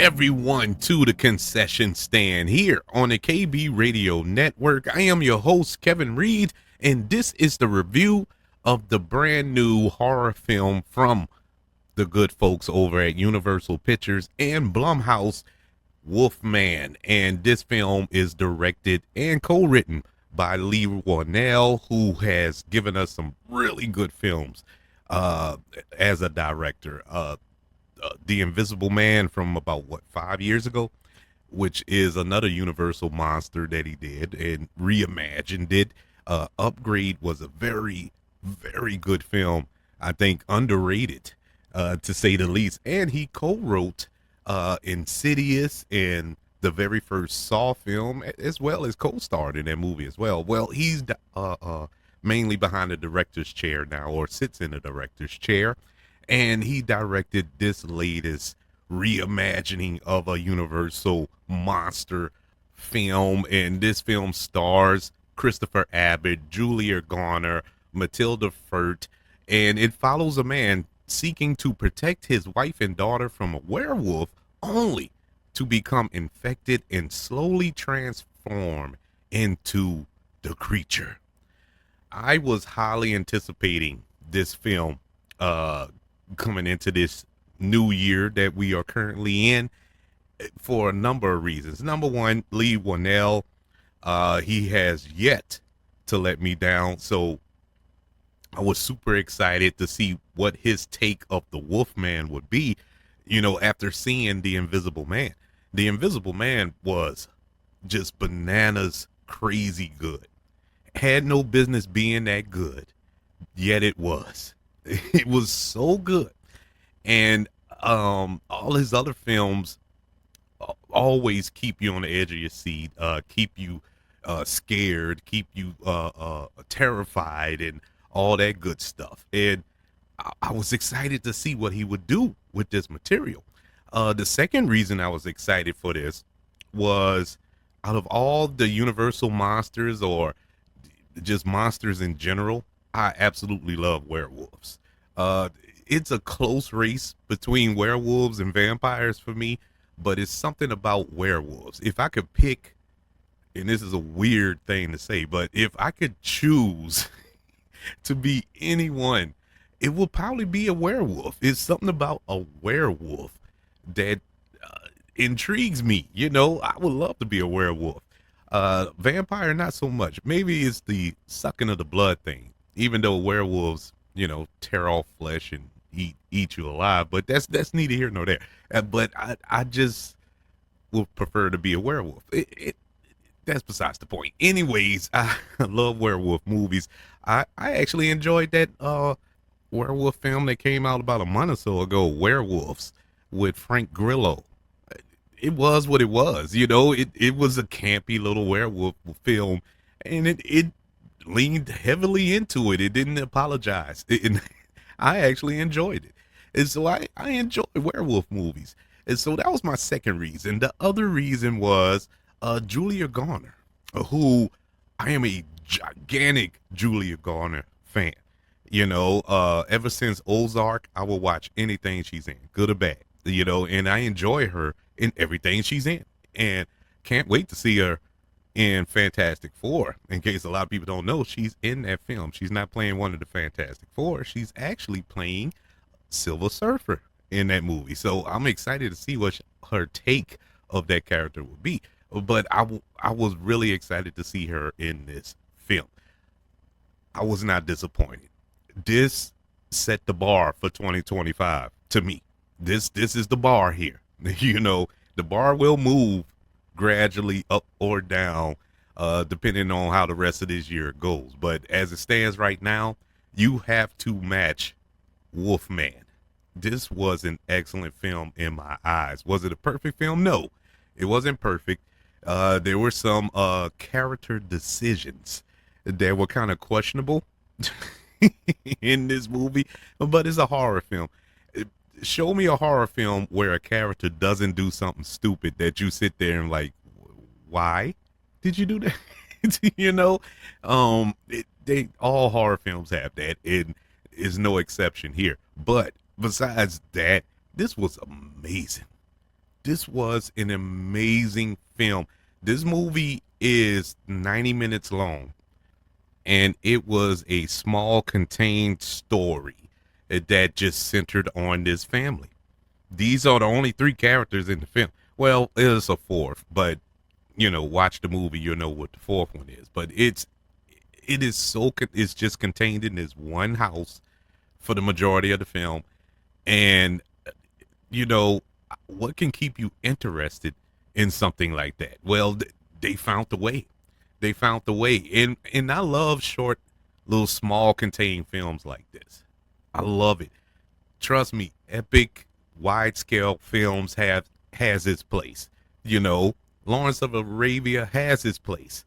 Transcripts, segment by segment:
everyone to the concession stand here on the KB Radio Network. I am your host, Kevin Reed, and this is the review of the brand new horror film from the good folks over at Universal Pictures and Blumhouse, Wolfman. And this film is directed and co-written by Lee Warnell, who has given us some really good films as a director. The Invisible Man from about 5 years ago, which is another Universal monster that he did and reimagined it. Upgrade was a very, very good film. I think underrated, to say the least. And he co-wrote Insidious and the very first Saw film, as well as co-starred in that movie as well. Well, he's mainly behind the director's chair now, or sits in the director's chair. And he directed this latest reimagining of a Universal monster film. And this film stars Christopher Abbott, Julia Garner, Matilda Furt, and it follows a man seeking to protect his wife and daughter from a werewolf, only to become infected and slowly transform into the creature. I was highly anticipating this film coming into this new year that we are currently in, for a number of reasons. Number one, Lee Warnell, he has yet to let me down. So I was super excited to see what his take of the Wolfman would be, after seeing The Invisible Man. The Invisible Man was just bananas crazy good. Had no business being that good, yet it was. It was so good. And all his other films always keep you on the edge of your seat, keep you scared, keep you terrified, and all that good stuff. And I was excited to see what he would do with this material. The second reason I was excited for this was, out of all the Universal monsters, or just monsters in general, I absolutely love werewolves. It's a close race between werewolves and vampires for me, but it's something about werewolves. If I could pick, and this is a weird thing to say, but if I could choose to be anyone, it would probably be a werewolf. It's something about a werewolf that intrigues me. I would love to be a werewolf. Vampire, not so much. Maybe it's the sucking of the blood thing, even though werewolves, tear off flesh and eat you alive. But that's neither here nor there. But I just would prefer to be a werewolf. That's besides the point. Anyways, I love werewolf movies. I actually enjoyed that werewolf film that came out about a month or so ago, Werewolves, with Frank Grillo. It was what it was. It was a campy little werewolf film, and it leaned heavily into it. It didn't apologize. I actually enjoyed it. And so I enjoy werewolf movies. And so that was my second reason. The other reason was Julia Garner, who I am a gigantic Julia Garner fan. Ever since Ozark, I will watch anything she's in, good or bad, and I enjoy her in everything she's in. And can't wait to see her in Fantastic Four. In case a lot of people don't know, she's in that film. She's not playing one of the Fantastic Four. She's actually playing Silver Surfer in that movie. So I'm excited to see what her take of that character will be. But I was really excited to see her in this film. I was not disappointed. This set the bar for 2025 to me. This is the bar here. The bar will move gradually up or down, depending on how the rest of this year goes. But as it stands right now, you have to match Wolfman. This was an excellent film in my eyes. Was it a perfect film? No, it wasn't perfect. There were some character decisions that were kind of questionable in this movie, but it's a horror film. Show me a horror film where a character doesn't do something stupid that you sit there and like, why did you do that? They all horror films have that. It is no exception here. But besides that, this was amazing. This was an amazing film. This movie is 90 minutes long, and it was a small contained story that just centered on this family. These are the only three characters in the film. Well, there's a fourth, but watch the movie, you'll know what the fourth one is. But it's just contained in this one house for the majority of the film. And you know what can keep you interested in something like that? Well, they found the way. They found the way. And I love short, little, small, contained films like this. I love it. Trust me, epic, wide scale films has its place. You know, Lawrence of Arabia has its place.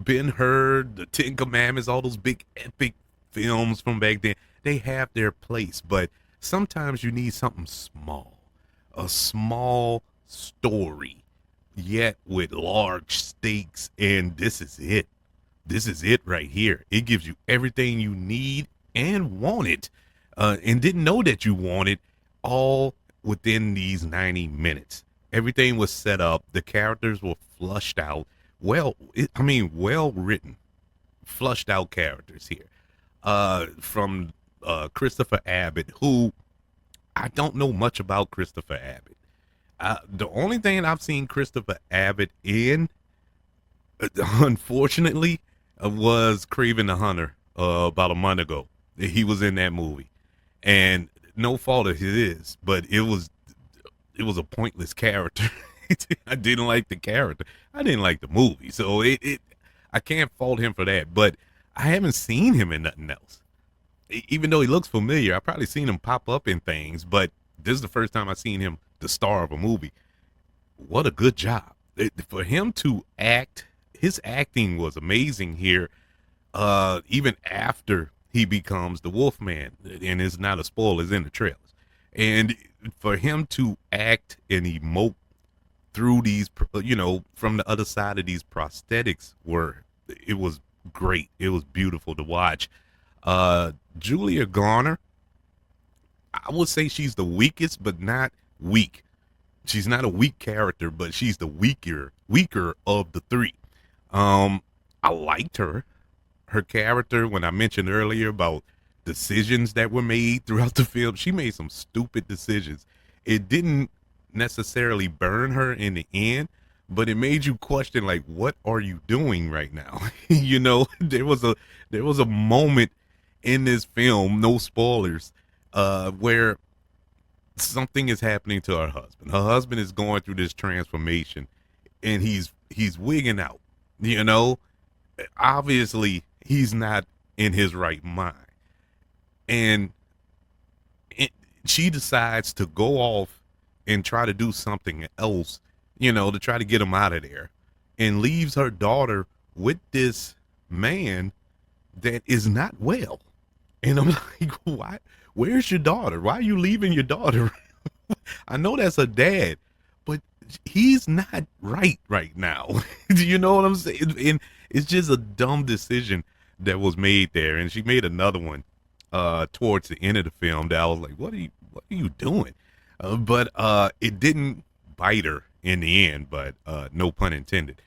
Ben Hur, the Ten Commandments, all those big epic films from back then, they have their place. But sometimes you need something small, a small story, yet with large stakes. And this is it. This is it right here. It gives you everything you need and wanted, and didn't know that you wanted, all within these 90 minutes. Everything was set up. The characters were flushed out. Well written, flushed out characters here. From Christopher Abbott, who I don't know much about Christopher Abbott. The only thing I've seen Christopher Abbott in, unfortunately, was Craven the Hunter about a month ago. He was in that movie, and no fault of his, but it was a pointless character. I didn't like the character. I didn't like the movie, so I can't fault him for that. But I haven't seen him in nothing else. Even though he looks familiar, I've probably seen him pop up in things, but this is the first time I've seen him the star of a movie. What a good job. For him to act, his acting was amazing here, even after he becomes the Wolfman, and it's not a spoiler, it's in the trailers. And for him to act and emote through these, from the other side of these prosthetics, it was great. It was beautiful to watch. Julia Garner, I would say she's the weakest, but not weak. She's not a weak character, but she's the weaker of the three. I liked her character. When I mentioned earlier about decisions that were made throughout the film, she made some stupid decisions. It didn't necessarily burn her in the end, but it made you question, like, what are you doing right now? There was a moment in this film, no spoilers, where something is happening to her husband. Her husband is going through this transformation, and he's wigging out. Obviously he's not in his right mind, and she decides to go off and try to do something else, to try to get him out of there, and leaves her daughter with this man that is not well. And I'm like, why? Where's your daughter? Why are you leaving your daughter? I know that's her dad, but he's not right now. Do you know what I'm saying? And it's just a dumb decision that was made there. And she made another one towards the end of the film that I was like, what are you doing? But it didn't bite her in the end, but no pun intended.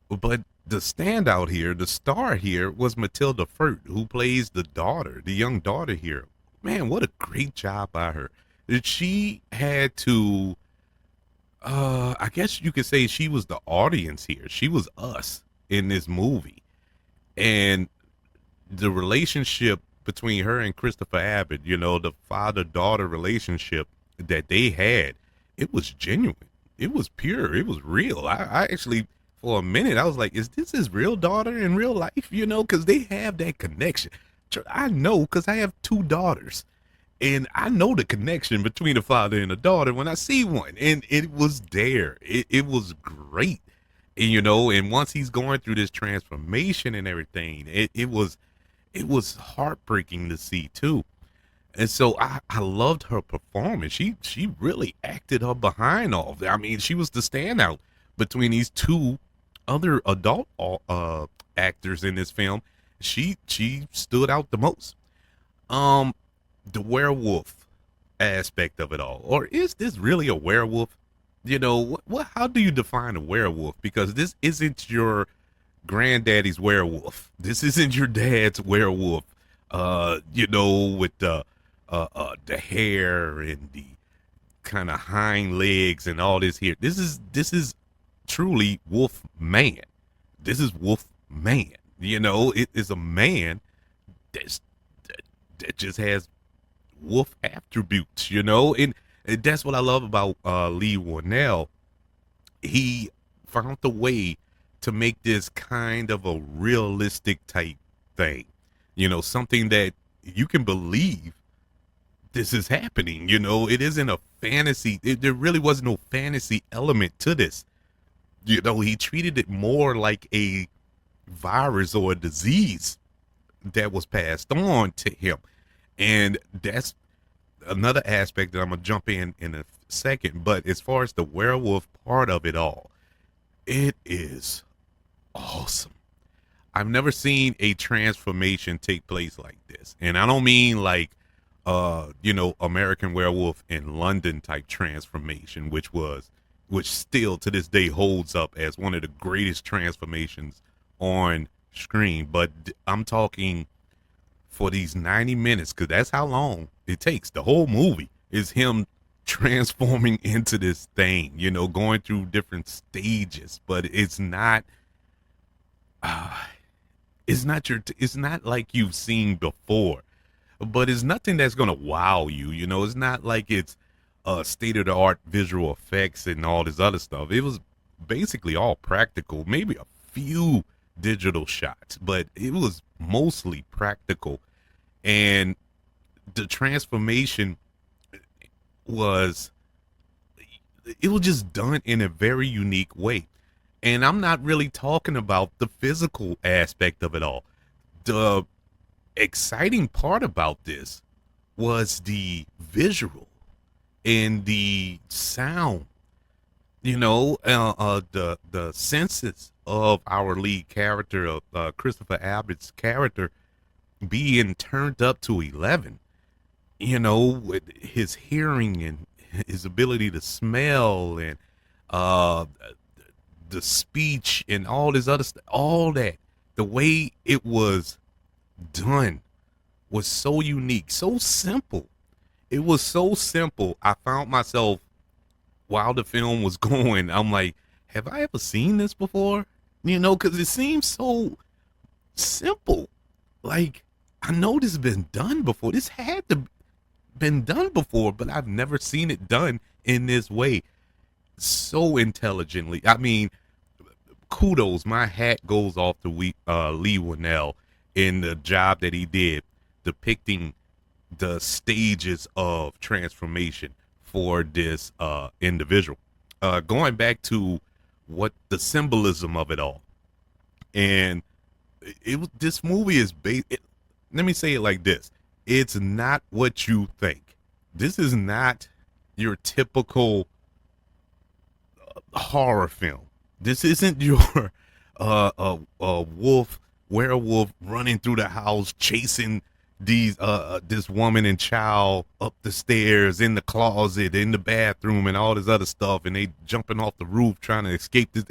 But the standout here, the star here, was Matilda Furt, who plays the daughter, the young daughter here. Man, what a great job by her. She had to, I guess you could say she was the audience here. She was us in this movie. And the relationship between her and Christopher Abbott, the father-daughter relationship that they had, it was genuine. It was pure. It was real. I actually, for a minute, I was like, is this his real daughter in real life? Because they have that connection. I know, because I have two daughters. And I know the connection between the father and the daughter when I see one. And it was there. It was great. And, and once he's going through this transformation and everything, it was heartbreaking to see too. And so I loved her performance. She really acted her behind off. I mean, she was the standout between these two other adult actors in this film. She stood out the most. The werewolf aspect of it all, or is this really a werewolf? how do you define a werewolf? Because this isn't your granddaddy's werewolf. This isn't your dad's werewolf. With the hair and the kind of hind legs and all this here. This is truly Wolf Man. This is Wolf Man. It is a man that's, that just has wolf attributes. And that's what I love about Lee Warnell. He found the way to make this kind of a realistic type thing. Something that you can believe this is happening. It isn't a fantasy. There really was no fantasy element to this. He treated it more like a virus or a disease that was passed on to him. And that's another aspect that I'm going to jump in a second. But as far as the werewolf part of it all, it is awesome. I've never seen a transformation take place like this. And I don't mean like American Werewolf in London type transformation, which still to this day holds up as one of the greatest transformations on screen. But I'm talking for these 90 minutes, because that's how long it takes. The whole movie is him transforming into this thing, going through different stages. But it's not it's not like you've seen before, but it's nothing that's gonna wow you. It's not like it's state of the art visual effects and all this other stuff. It was basically all practical, maybe a few digital shots, but it was mostly practical. And the transformation was just done in a very unique way. And I'm not really talking about the physical aspect of it all. The exciting part about this was the visual and the sound. The senses of our lead character, of Christopher Abbott's character, being turned up to 11. With his hearing and his ability to smell and the speech and all this other stuff, all that, the way it was done was so unique, so simple. It was so simple. I found myself, while the film was going, I'm like, have I ever seen this before? Because it seems so simple. Like, I know this has been done before. This had to been done before, but I've never seen it done in this way. So intelligently. I mean, kudos. My hat goes off to Lee Winnell in the job that he did depicting the stages of transformation for this individual. Going back to what the symbolism of it all, and this movie is based. Let me say it like this: it's not what you think. This is not your typical horror film. This isn't your werewolf running through the house chasing this woman and child up the stairs, in the closet, in the bathroom, and all this other stuff, and they jumping off the roof trying to escape this.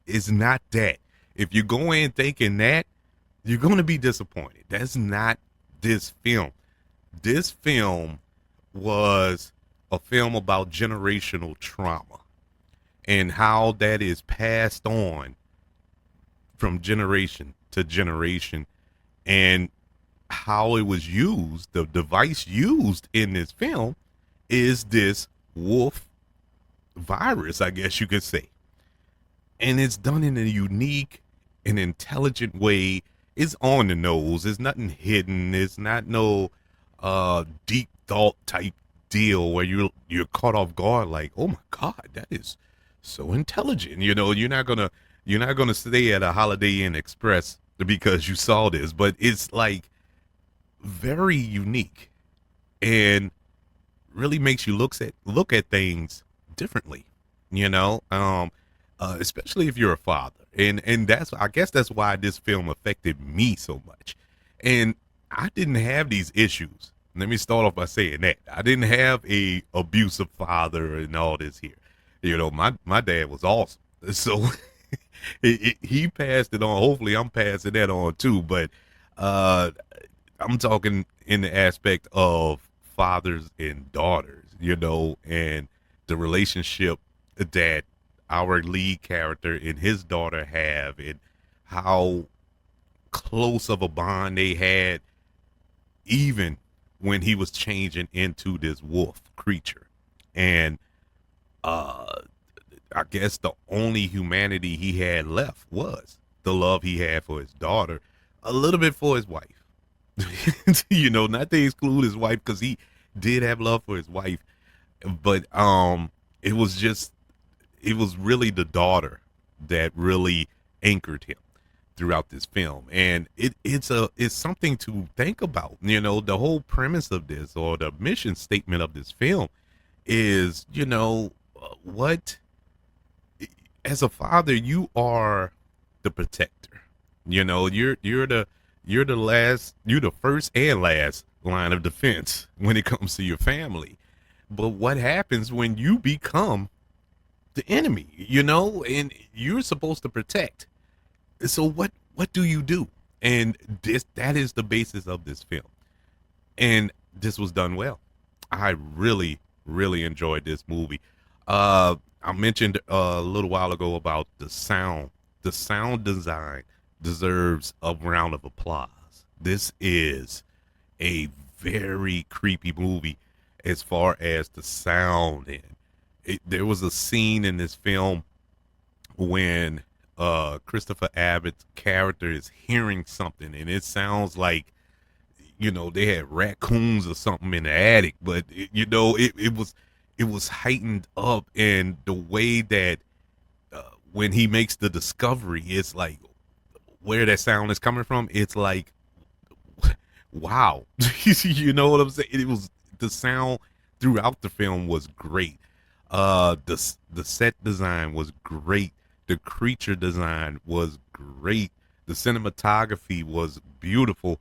It's not that. If you go in thinking that, you're going to be disappointed. That's not this film. This film was a film about generational trauma and how that is passed on from generation to generation, and how it was used. The device used in this film is this wolf virus, I guess you could say. And it's done in a unique and intelligent way. It's on the nose. It's nothing hidden. It's not no deep thought type deal where you're caught off guard like, oh my God, that is so intelligent. You're not gonna stay at a Holiday Inn Express because you saw this, but it's like very unique and really makes you look at things differently, especially if you're a father. And I guess that's why this film affected me so much. And I didn't have these issues. Let me start off by saying that I didn't have a abusive father and all this here. My dad was awesome. So he passed it on. Hopefully I'm passing that on too. But uh, I'm talking in the aspect of fathers and daughters, and the relationship that our lead character and his daughter have, and how close of a bond they had, even when he was changing into this wolf creature. And uh, I guess the only humanity he had left was the love he had for his daughter, a little bit for his wife. Not to exclude his wife, because he did have love for his wife, but it was just it was really the daughter that really anchored him throughout this film. And it's something to think about. The whole premise of this, or the mission statement of this film, is what, as a father, you are the protector. You're the first and last line of defense when it comes to your family. But what happens when you become the enemy, and you're supposed to protect? So what do you do? And that is the basis of this film. And this was done well. I really, really enjoyed this movie. I mentioned a little while ago about the sound. The sound design deserves a round of applause. This is a very creepy movie as far as the sound. And there was a scene in this film when Christopher Abbott's character is hearing something, and it sounds like they had raccoons or something in the attic, but it was heightened up. And the way that when he makes the discovery, it's like where that sound is coming from, it's like, wow. You know what I'm saying? It was, the sound throughout the film was great. The set design was great. The creature design was great. The cinematography was beautiful.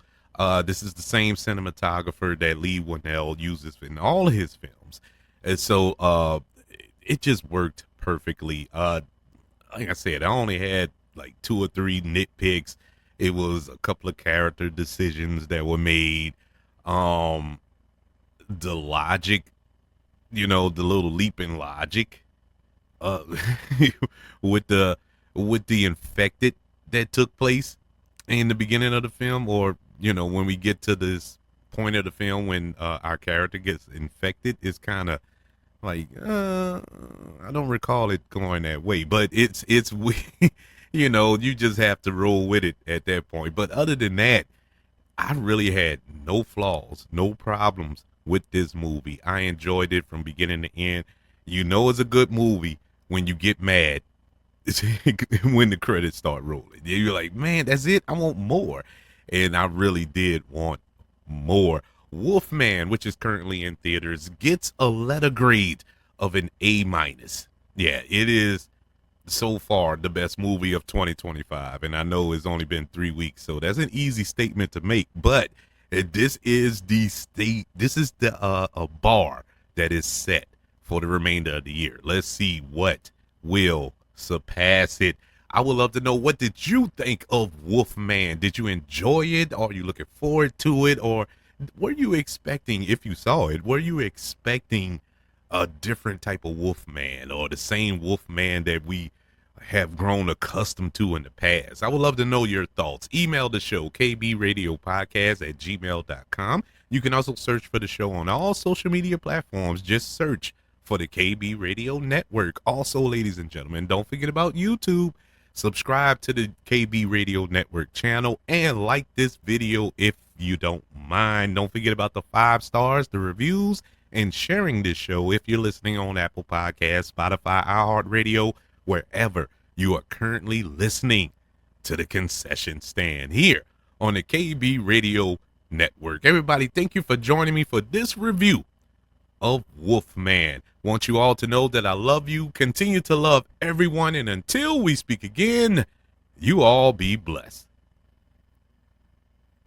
This is the same cinematographer that Lee Winnell uses in all of his films. And so it just worked perfectly. Like I said, I only had like 2 or 3 nitpicks. It was a couple of character decisions that were made. The logic, the little leap in logic, uh, with the infected that took place in the beginning of the film, or when we get to this point of the film when our character gets infected, it's kind of like I don't recall it going that way, but it's you just have to roll with it at that point. But other than that, I really had no flaws, no problems with this movie. I enjoyed it from beginning to end. It's a good movie when you get mad when the credits start rolling. You're like, man, that's it. I want more. And I really did want more. Wolfman, which is currently in theaters, gets a letter grade of an A-. Yeah, it is so far the best movie of 2025. And I know it's only been 3 weeks, so that's an easy statement to make. But this is the a bar that is set for the remainder of the year. Let's see what will surpass it. I would love to know, what did you think of Wolfman? Did you enjoy it? Are you looking forward to it? Or were you expecting, if you saw it, were you expecting a different type of Wolfman, or the same Wolfman that we have grown accustomed to in the past? I would love to know your thoughts. Email the show, kbradiopodcast@gmail.com. You can also search for the show on all social media platforms. Just search for the KB Radio Network. Also, ladies and gentlemen, don't forget about YouTube. Subscribe to the KB Radio Network channel and like this video if you don't mind. Don't forget about the 5 stars, the reviews, and sharing this show if you're listening on Apple Podcasts, Spotify, iHeartRadio, wherever you are currently listening to the Concession Stand here on the KB Radio Network. Everybody, thank you for joining me for this review of Wolfman. Want you all to know that I love you, continue to love everyone, and until we speak again, you all be blessed.